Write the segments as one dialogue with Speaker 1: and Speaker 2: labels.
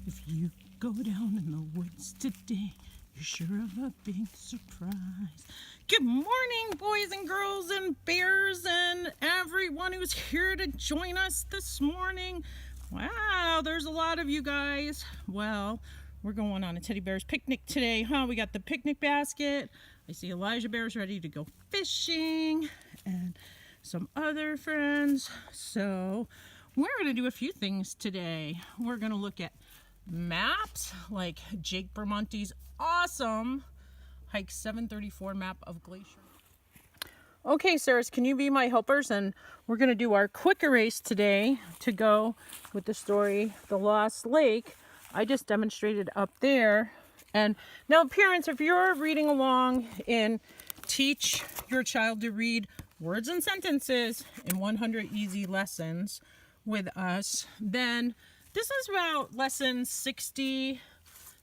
Speaker 1: If you go down in the woods today, you're sure of a big surprise. Good morning, boys and girls and bears and everyone who's here to join us this morning. Wow, there's a lot of you guys. Well, we're going on a teddy bear's picnic today, huh? We got the picnic basket. I see Elijah Bear's ready to go fishing and some other friends. So we're going to do a few things today. We're going to look at maps like Jake Bermonti's awesome Hike 734 map of Glacier. Okay, sirs, can you be my helpers? And we're going to do our quick erase today to go with the story, The Lost Lake. I just demonstrated up there. And now, parents, if you're reading along in Teach Your Child to Read Words and Sentences in 100 Easy Lessons with us, then this is about lesson 60,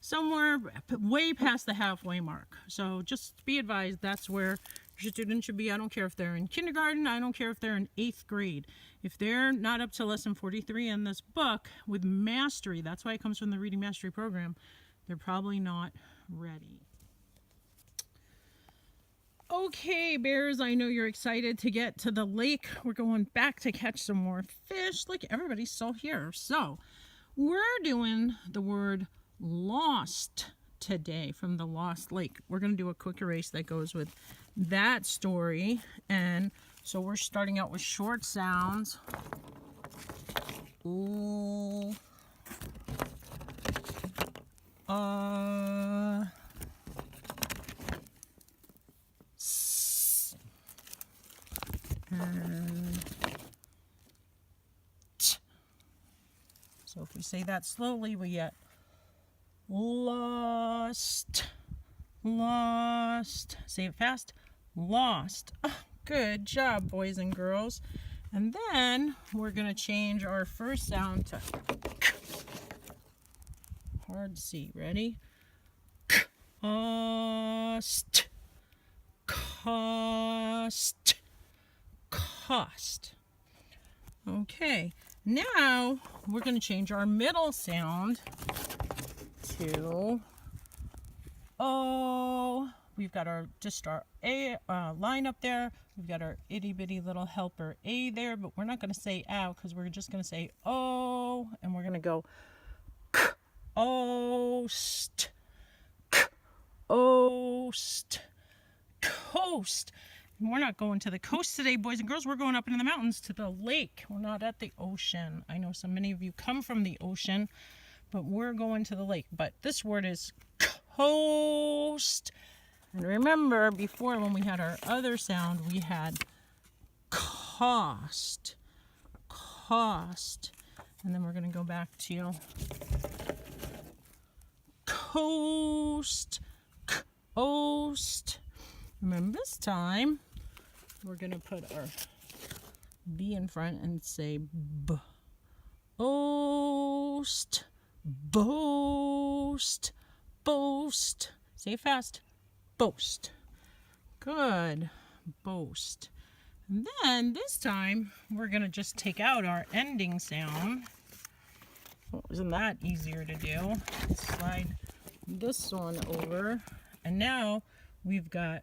Speaker 1: somewhere way past the halfway mark. So just be advised, that's where your student should be. I don't care if they're in kindergarten. I don't care if they're in 8th grade. If they're not up to lesson 43 in this book with mastery, that's why it comes from the Reading Mastery program, they're probably not ready. Okay, bears, I know you're excited to get to the lake. We're going back to catch some more fish. Look, everybody's still here. So we're doing the word lost today from The Lost Lake. We're going to do a quick erase that goes with that story. And so we're starting out with short sounds. Ooh. S. And t. So if we say that slowly, we get lost, lost. Say it fast. Lost. Oh, good job, boys and girls. And then we're going to change our first sound to k. Hard C. Ready? Cost, cost, cost. Okay. Now we're going to change our middle sound to O. We've got our A line up there. We've got our itty bitty little helper A there, but we're not going to say ow because we're just going to say O, and we're going to go k-ost, k-ost, coast. And we're not going to the coast today, boys and girls. We're going up into the mountains to the lake. We're not at the ocean. I know so many of you come from the ocean, but we're going to the lake. But this word is coast. And remember, before when we had our other sound, we had cost, cost. And then we're going to go back to coast, coast. Remember, this time we're going to put our B in front and say b. Oast, boast, boast. Say it fast. Boast. Good. Boast. And then this time we're going to just take out our ending sound. Well, isn't that easier to do? Slide this one over. And now we've got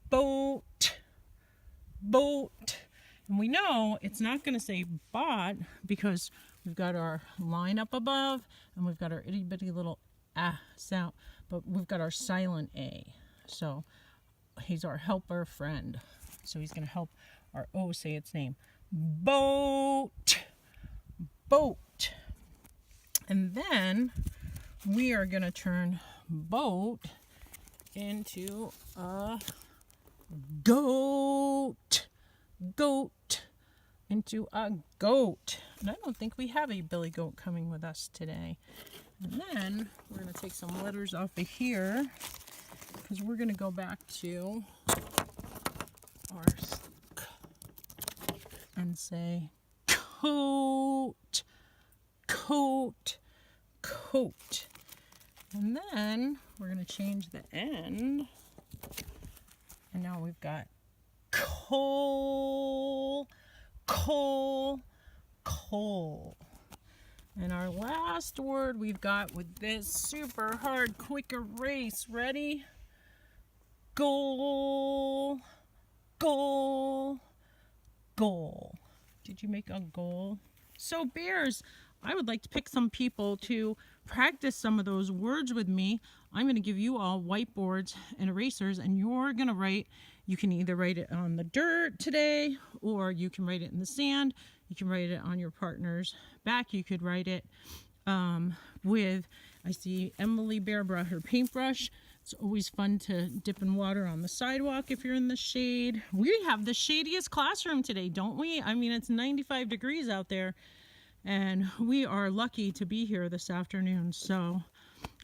Speaker 1: boat, boat. And we know it's not going to say bought because we've got our line up above and we've got our itty bitty little ah sound, but we've got our silent A. So he's our helper friend. So he's going to help our O say its name. Boat, boat. And then we are going to turn boat into a goat, goat, into a goat. And I don't think we have a billy goat coming with us today. And then we're going to take some letters off of here because we're going to go back to our and say coat, coat, coat. And then we're going to change the end. And now we've got coal, coal, coal. And our last word we've got with this super hard quick erase. Ready? Goal, goal, goal. Did you make a goal? So bears, I would like to pick some people to practice some of those words with me. I'm going to give you all whiteboards and erasers, and you're going to write. You can either write it on the dirt today, or you can write it in the sand. You can write it on your partner's back. You could write it with, I see Emily Bear brought her paintbrush. It's always fun to dip in water on the sidewalk if you're in the shade. We have the shadiest classroom today, don't we? I mean, it's 95 degrees out there, and we are lucky to be here this afternoon. So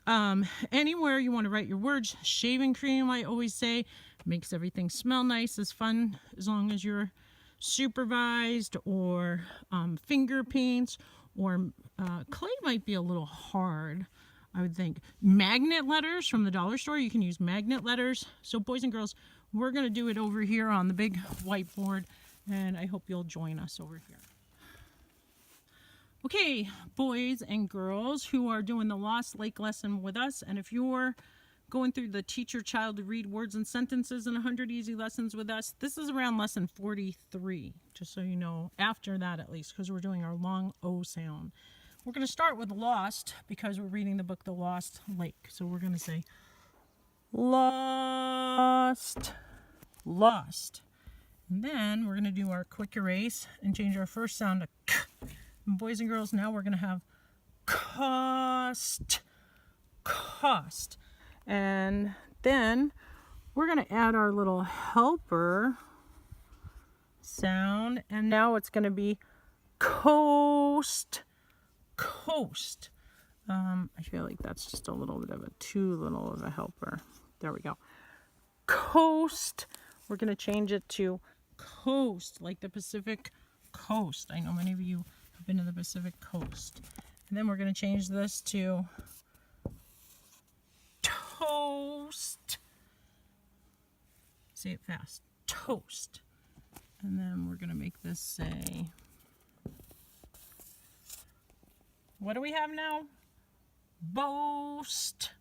Speaker 1: anywhere you want to write your words. Shaving cream, I always say, makes everything smell nice. It's fun as long as you're supervised, or finger paints, or clay might be a little hard, I would think. Magnet letters from the dollar store. You can use magnet letters. So boys and girls, we're going to do it over here on the big whiteboard, and I hope you'll join us over here. Okay, boys and girls who are doing the Lost Lake lesson with us, and if you're going through the Teach Your Child to Read Words and Sentences in 100 Easy Lessons with us, this is around lesson 43, just so you know, after that at least, because we're doing our long O sound. We're going to start with lost because we're reading the book The Lost Lake. So we're going to say lost, lost. And then we're going to do our quick erase and change our first sound to k. And boys and girls, now we're going to have cost, cost. And then we're going to add our little helper sound. And now it's going to be coast, coast. I feel like that's just a little bit of a too little of a helper. There we go. Coast. We're going to change it to coast, like the Pacific coast. I know many of you have been to the Pacific coast. And then we're going to change this to toast. Say it fast. Toast. And then we're going to make this say, what do we have now? Boast.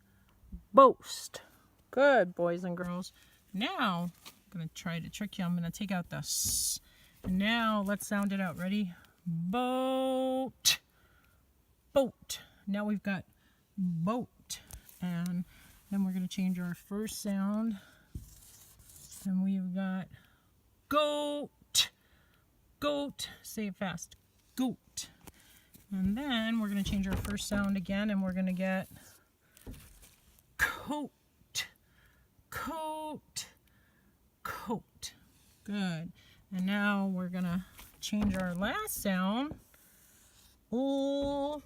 Speaker 1: Boast. Good, boys and girls. Now, I'm going to try to trick you. I'm going to take out the S. And now, let's sound it out. Ready? Boat. Boat. Now we've got boat. And then we're going to change our first sound. And we've got goat. Goat. Say it fast. Goat. And then we're going to change our first sound again, and we're going to get coat. Coat. Coat. Good. And now we're going to change our last sound. Coal.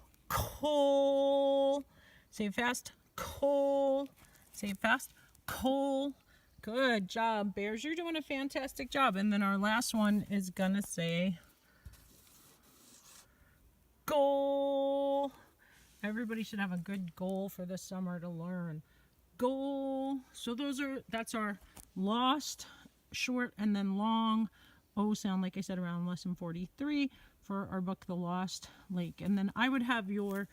Speaker 1: Say it fast. Coal. Say it fast. Coal. Good job, bears. You're doing a fantastic job. And then our last one is going to say goal. Everybody should have a good goal for this summer to learn. Goal. So that's our lost, short, and then long O sound, like I said, around lesson 43 for our book, The Lost Lake. And then I would have your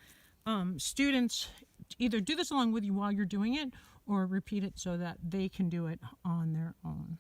Speaker 1: students either do this along with you while you're doing it, or repeat it so that they can do it on their own.